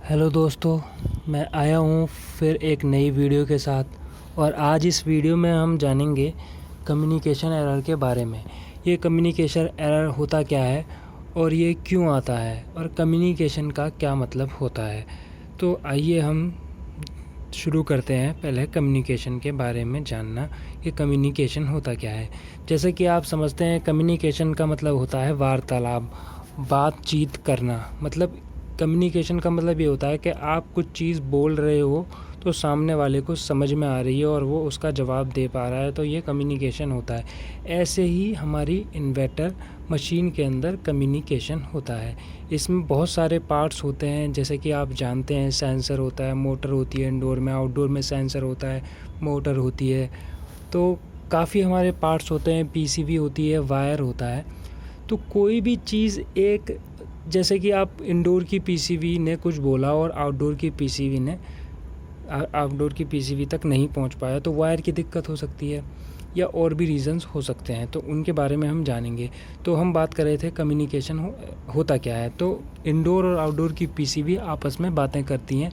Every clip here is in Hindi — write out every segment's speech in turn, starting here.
हेलो दोस्तों, मैं आया हूँ फिर एक नई वीडियो के साथ। और आज इस वीडियो में हम जानेंगे कम्युनिकेशन एरर के बारे में। ये कम्युनिकेशन एरर होता क्या है और ये क्यों आता है और कम्युनिकेशन का क्या मतलब होता है। तो आइए हम शुरू करते हैं। पहले कम्युनिकेशन के बारे में जानना कि कम्युनिकेशन होता क्या है। जैसे कि आप समझते हैं, कम्युनिकेशन का मतलब होता है वार्तालाप, बातचीत करना। मतलब कम्युनिकेशन का मतलब ये होता है कि आप कुछ चीज़ बोल रहे हो तो सामने वाले को समझ में आ रही है और वो उसका जवाब दे पा रहा है, तो ये कम्युनिकेशन होता है। ऐसे ही हमारी इन्वर्टर मशीन के अंदर कम्युनिकेशन होता है। इसमें बहुत सारे पार्ट्स होते हैं, जैसे कि आप जानते हैं सेंसर होता है, मोटर होती है इंडोर में, आउटडोर में सेंसर होता है, मोटर होती है। तो काफ़ी हमारे पार्ट्स होते हैं, पीसीबी होती है, वायर होता है। तो कोई भी चीज़ एक, जैसे कि आप इंडोर की पीसीबी ने कुछ बोला और आउटडोर की पीसीबी तक नहीं पहुंच पाया, तो वायर की दिक्कत हो सकती है या और भी रीज़न्स हो सकते हैं, तो उनके बारे में हम जानेंगे। तो हम बात कर रहे थे कम्युनिकेशन होता क्या है। तो इंडोर और आउटडोर की पीसीबी आपस में बातें करती हैं,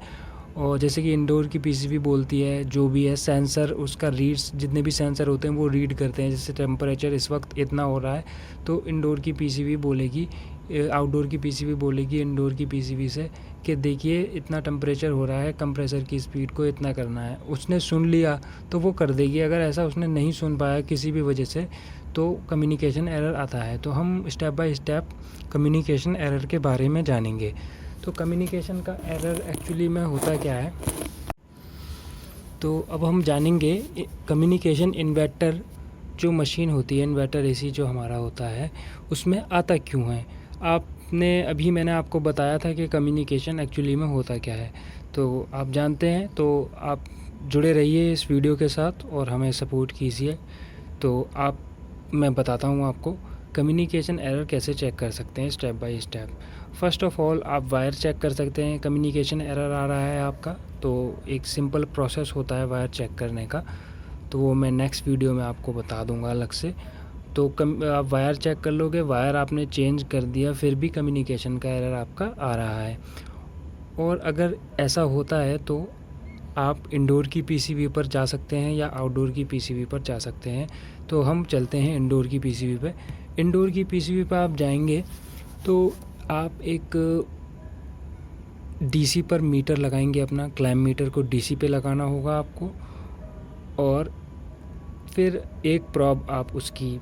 और जैसे कि इंडोर की पीसीबी बोलती है जो भी है, सेंसर उसका रीड्स, जितने भी सेंसर होते हैं वो रीड करते हैं। जैसे टेम्परेचर इस वक्त इतना हो रहा है, तो इंडोर की पीसीबी बोलेगी, आउटडोर की पीसीबी बोलेगी इंडोर की पीसीबी से कि देखिए इतना टेम्परेचर हो रहा है, कंप्रेसर की स्पीड को इतना करना है। उसने सुन लिया तो वो कर देगी। अगर ऐसा उसने नहीं सुन पाया किसी भी वजह से, तो कम्युनिकेशन एरर आता है। तो हम step by step communication error के बारे में जानेंगे। तो कम्युनिकेशन का एरर एक्चुअली में होता क्या है, तो अब हम जानेंगे। कम्युनिकेशन इन्वर्टर जो मशीन होती है, इन्वर्टर एसी जो हमारा होता है, उसमें आता क्यों है। मैंने आपको बताया था कि कम्युनिकेशन एक्चुअली में होता क्या है, तो आप जानते हैं। तो आप जुड़े रहिए इस वीडियो के साथ और हमें सपोर्ट कीजिए। तो मैं बताता हूँ आपको कम्युनिकेशन एरर कैसे चेक कर सकते हैं step by step. First of all आप वायर चेक कर सकते हैं। कम्युनिकेशन एरर आ रहा है आपका, तो एक सिंपल प्रोसेस होता है वायर चेक करने का, तो वो मैं नेक्स्ट वीडियो में आपको बता दूंगा अलग से। तो आप वायर चेक कर लोगे, वायर आपने चेंज कर दिया, फिर भी कम्युनिकेशन का एरर आपका आ रहा है। और अगर ऐसा होता है तो आप इंडोर की पीसीबी पर जा सकते हैं या आउटडोर की पीसीबी पर जा सकते हैं। तो हम चलते हैं इंडोर की पीसीबी पे। इंडोर की पीसीबी पर आप जाएंगे तो आप एक डीसी पर मीटर लगाएंगे, अपना क्लैम मीटर को डीसी पे लगाना होगा आपको। और फिर एक प्रॉब आप उसकी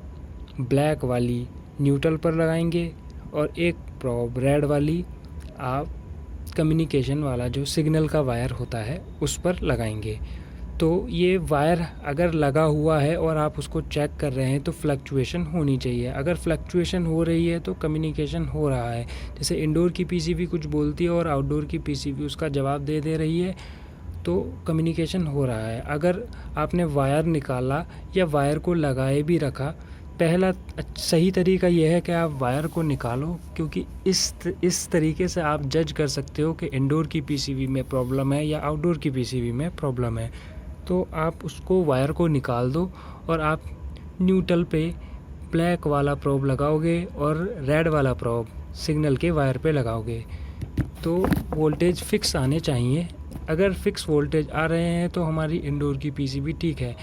ब्लैक वाली न्यूट्रल पर लगाएंगे और एक प्रॉब रेड वाली आप कम्युनिकेशन वाला जो सिग्नल का वायर होता है उस पर लगाएंगे। तो ये वायर अगर लगा हुआ है और आप उसको चेक कर रहे हैं तो फ्लक्चुएशन होनी चाहिए। अगर फ्लक्चुएशन हो रही है तो कम्युनिकेशन हो रहा है। जैसे इंडोर की पीसीबी कुछ बोलती है और आउटडोर की पीसीबी उसका जवाब दे रही है, तो कम्युनिकेशन हो रहा है। अगर आपने वायर निकाला या वायर को लगाए भी रखा, पहला सही तरीका यह है कि आप वायर को निकालो, क्योंकि इस तरीके से आप जज कर सकते हो कि इंडोर की पीसीबी में प्रॉब्लम है या आउटडोर की पीसीबी में प्रॉब्लम है। तो आप उसको वायर को निकाल दो और आप न्यूट्रल पे ब्लैक वाला प्रोब लगाओगे और रेड वाला प्रोब सिग्नल के वायर पे लगाओगे। तो वोल्टेज फिक्स आने चाहिए। अगर फिक्स वोल्टेज आ रहे हैं तो हमारी इंडोर की पीसीबी ठीक है।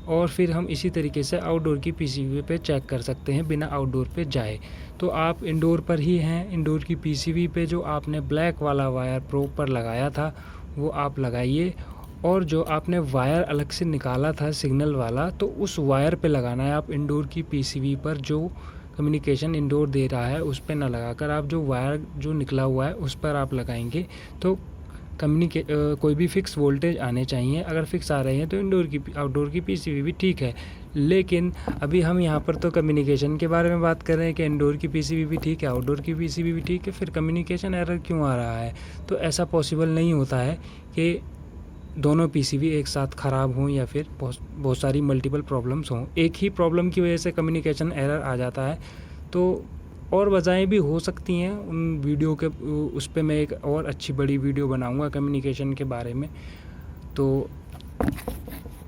और फिर हम इसी तरीके से आउटडोर की पीसीबी पे चेक कर सकते हैं बिना आउटडोर पे जाए। तो आप इंडोर पर ही हैं, इंडोर की पीसीबी पे जो आपने ब्लैक वाला वायर प्रोब पर लगाया था वो आप लगाइए, और जो आपने वायर अलग से निकाला था सिग्नल वाला, तो उस वायर पे लगाना है। आप इंडोर की पीसीबी पर जो कम्युनिकेशन इंडोर दे रहा है उस पर ना लगाकर आप जो वायर जो निकला हुआ है उस पर आप लगाएंगे। तो कोई भी फिक्स वोल्टेज आने चाहिए। अगर फिक्स आ रहे हैं तो इंडोर की आउटडोर की पीसीबी भी ठीक है। लेकिन अभी हम यहाँ पर तो कम्युनिकेशन के बारे में बात कर रहे हैं कि इंडोर की पीसीबी भी ठीक है, आउटडोर की पीसीबी भी ठीक है, फिर कम्युनिकेशन एरर क्यों आ रहा है। तो ऐसा पॉसिबल नहीं होता है कि दोनों पीसीबी एक साथ ख़राब हों या फिर बहुत सारी मल्टीपल प्रॉब्लम्स हों। एक ही प्रॉब्लम की वजह से कम्युनिकेशन एरर आ जाता है। तो और वजहें भी हो सकती हैं, उन वीडियो के उस पर मैं एक और अच्छी बड़ी वीडियो बनाऊंगा कम्युनिकेशन के बारे में। तो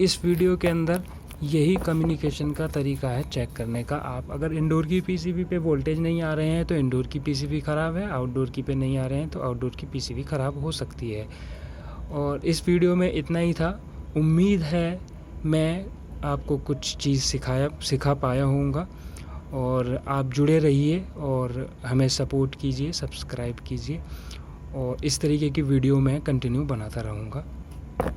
इस वीडियो के अंदर यही कम्युनिकेशन का तरीका है चेक करने का। आप अगर इंडोर की पीसीबी पे वोल्टेज नहीं आ रहे हैं तो इंडोर की पीसीबी ख़राब है, आउटडोर की पे नहीं आ रहे हैं तो आउटडोर की पीसीबी ख़राब हो सकती है। और इस वीडियो में इतना ही था। उम्मीद है मैं आपको कुछ चीज़ सिखा पाया होऊंगा। और आप जुड़े रहिए और हमें सपोर्ट कीजिए, सब्सक्राइब कीजिए, और इस तरीके की वीडियो मैं कंटिन्यू बनाता रहूँगा।